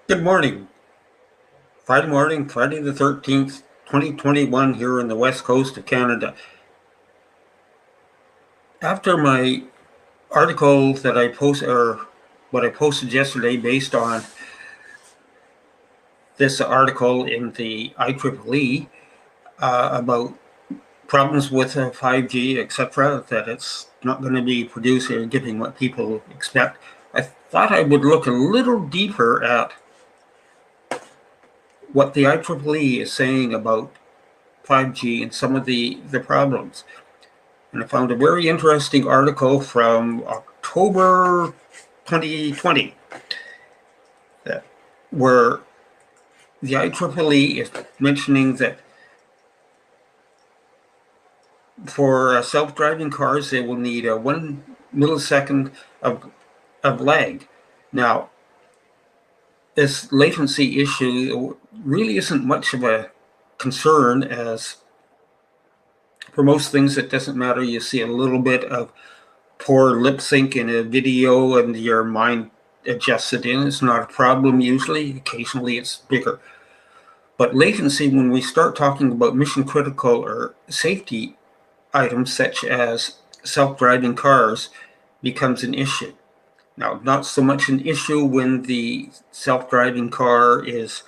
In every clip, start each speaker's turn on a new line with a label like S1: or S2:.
S1: Good morning. Friday morning, Friday the 13th, 2021 here in the west coast of Canada. After my article that I posted, or what I posted yesterday based on this article in the IEEE about problems with 5G, etc., that it's not going to be produced or giving what people expect, I thought I would look a little deeper at what the IEEE is saying about 5G and some of the problems. And I found a very interesting article from October 2020 that, where the IEEE is mentioning that for self-driving cars, they will need a 1 millisecond of lag. Now, this latency issue really isn't much of a concern, as for most things it doesn't matter. You see a little bit of poor lip sync in a video and your mind adjusts it in. It's not a problem usually. Occasionally it's bigger. But latency, when we start talking about mission critical or safety items such as self-driving cars, becomes an issue. Now, not so much an issue when the self-driving car is,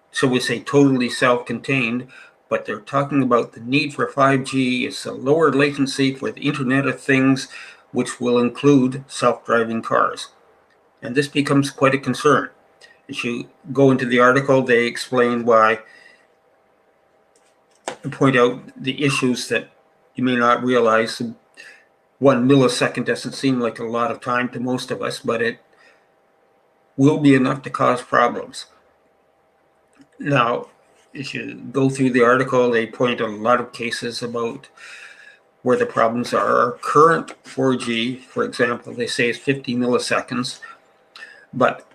S1: shall we say, totally self-contained, but they're talking about the need for 5G. It's a lower latency for the Internet of Things, which will include self-driving cars. And this becomes quite a concern. As you go into the article, they explain why, point out the issues that you may not realize. 1 millisecond doesn't seem like a lot of time to most of us, but it will be enough to cause problems. Now, if you go through the article, they point out a lot of cases about where the problems are. Current 4G, for example, they say is 50 milliseconds, but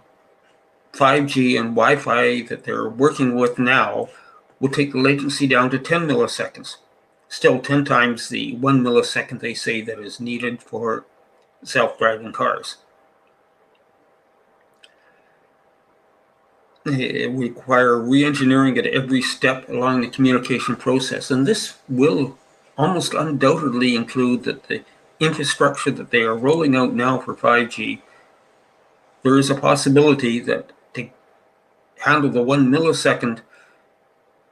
S1: 5G and Wi-Fi that they're working with now will take the latency down to 10 milliseconds. Still 10 times the 1 millisecond they say that is needed for self-driving cars. It require re-engineering at every step along the communication process, and this will almost undoubtedly include that the infrastructure that they are rolling out now for 5G, there is a possibility that to handle the 1 millisecond,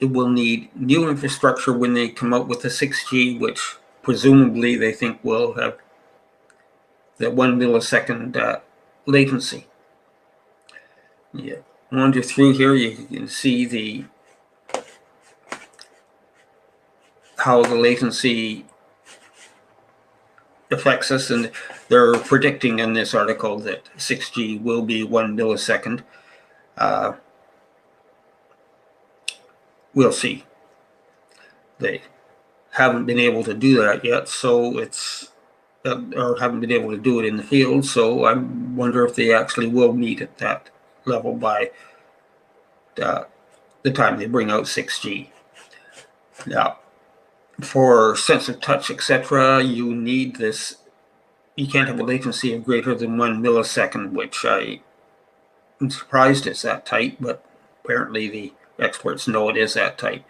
S1: it will need new infrastructure when they come out with the 6G, which presumably they think will have the 1 millisecond latency. Yeah, wander through here, you can see how the latency affects us, and they're predicting in this article that 6G will be 1 millisecond. We'll see. They haven't been able to do that yet, so it's or haven't been able to do it in the field, so I wonder if they actually will meet at that level by the time they bring out 6G. Now, for sense of touch, etc., you need this. You can't have a latency of greater than 1 millisecond, which I'm surprised it's that tight, but apparently the experts know it is that tight.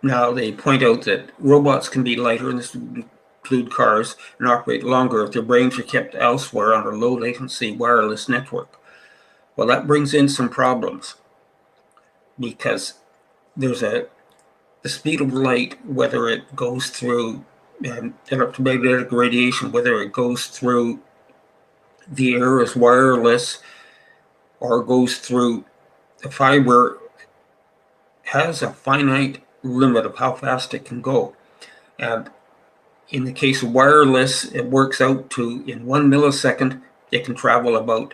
S1: Now, they point out that robots can be lighter, and this would include cars, and operate longer if their brains are kept elsewhere on a low latency wireless network. Well, that brings in some problems, because there's the speed of light, whether it goes through electromagnetic radiation, whether it goes through the air as wireless or goes through the fiber, has a finite limit of how fast it can go. And in the case of wireless, it works out to, in 1 millisecond, it can travel about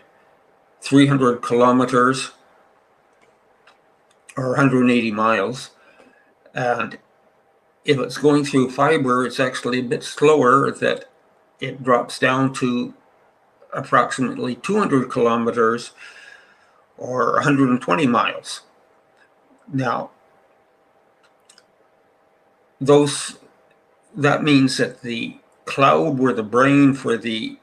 S1: 300 kilometers or 180 miles. And if it's going through fiber, it's actually a bit slower, that it drops down to approximately 200 kilometers or 120 miles. Now, that means that the cloud, where the brain for the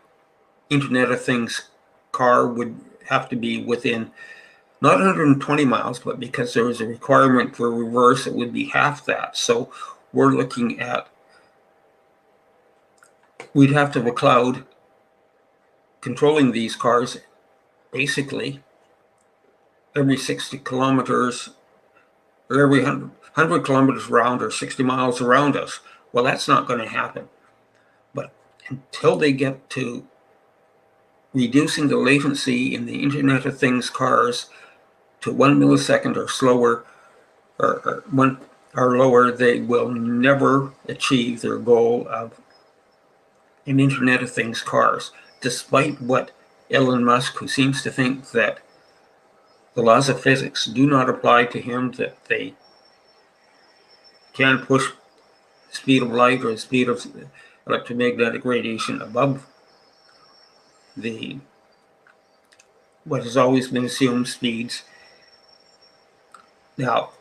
S1: Internet of Things car would have to be within not 120 miles, but because there was a requirement for reverse, it would be half that. So we're looking at, we'd have to have a cloud controlling these cars basically every 60 kilometers or every 100 kilometers around or 60 miles around us. Well, that's not going to happen. But until they get to reducing the latency in the Internet of Things cars to 1 millisecond or slower, or lower, they will never achieve their goal of an Internet of Things cars, despite what Elon Musk, who seems to think that the laws of physics do not apply to him, that they can push the speed of light or the speed of electromagnetic radiation above the what has always been assumed speeds. Now,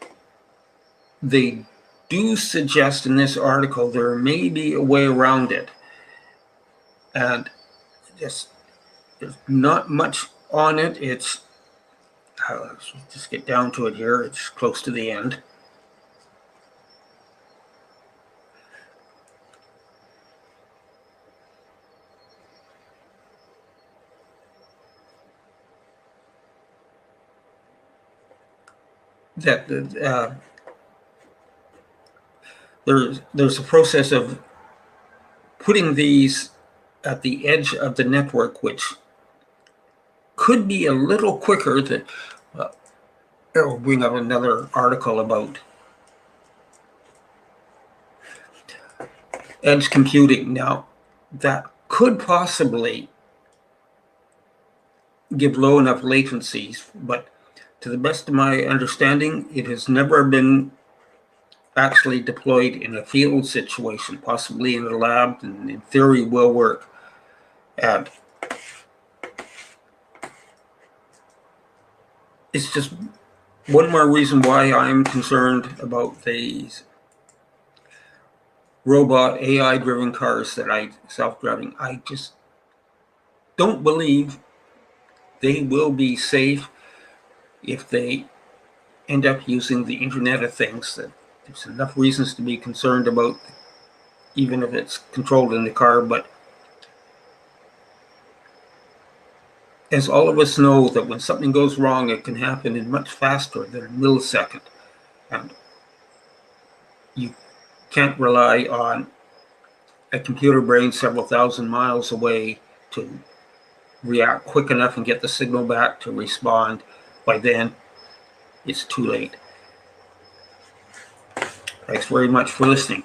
S1: they do suggest in this article there may be a way around it, and just there's not much on it. It's let's just get down to it here. It's close to the end. That there's a process of putting these at the edge of the network, which could be a little quicker. That will bring up another article about edge computing. Now, that could possibly give low enough latencies, but to the best of my understanding, it has never been actually deployed in a field situation, possibly in a lab, and in theory will work. And it's just one more reason why I'm concerned about these robot AI-driven cars self-driving. I just don't believe they will be safe if they end up using the Internet of Things. That there's enough reasons to be concerned about, even if it's controlled in the car. But as all of us know, that when something goes wrong, it can happen in much faster than a millisecond. And you can't rely on a computer brain several thousand miles away to react quick enough and get the signal back to respond. By then, it's too late. Thanks very much for listening.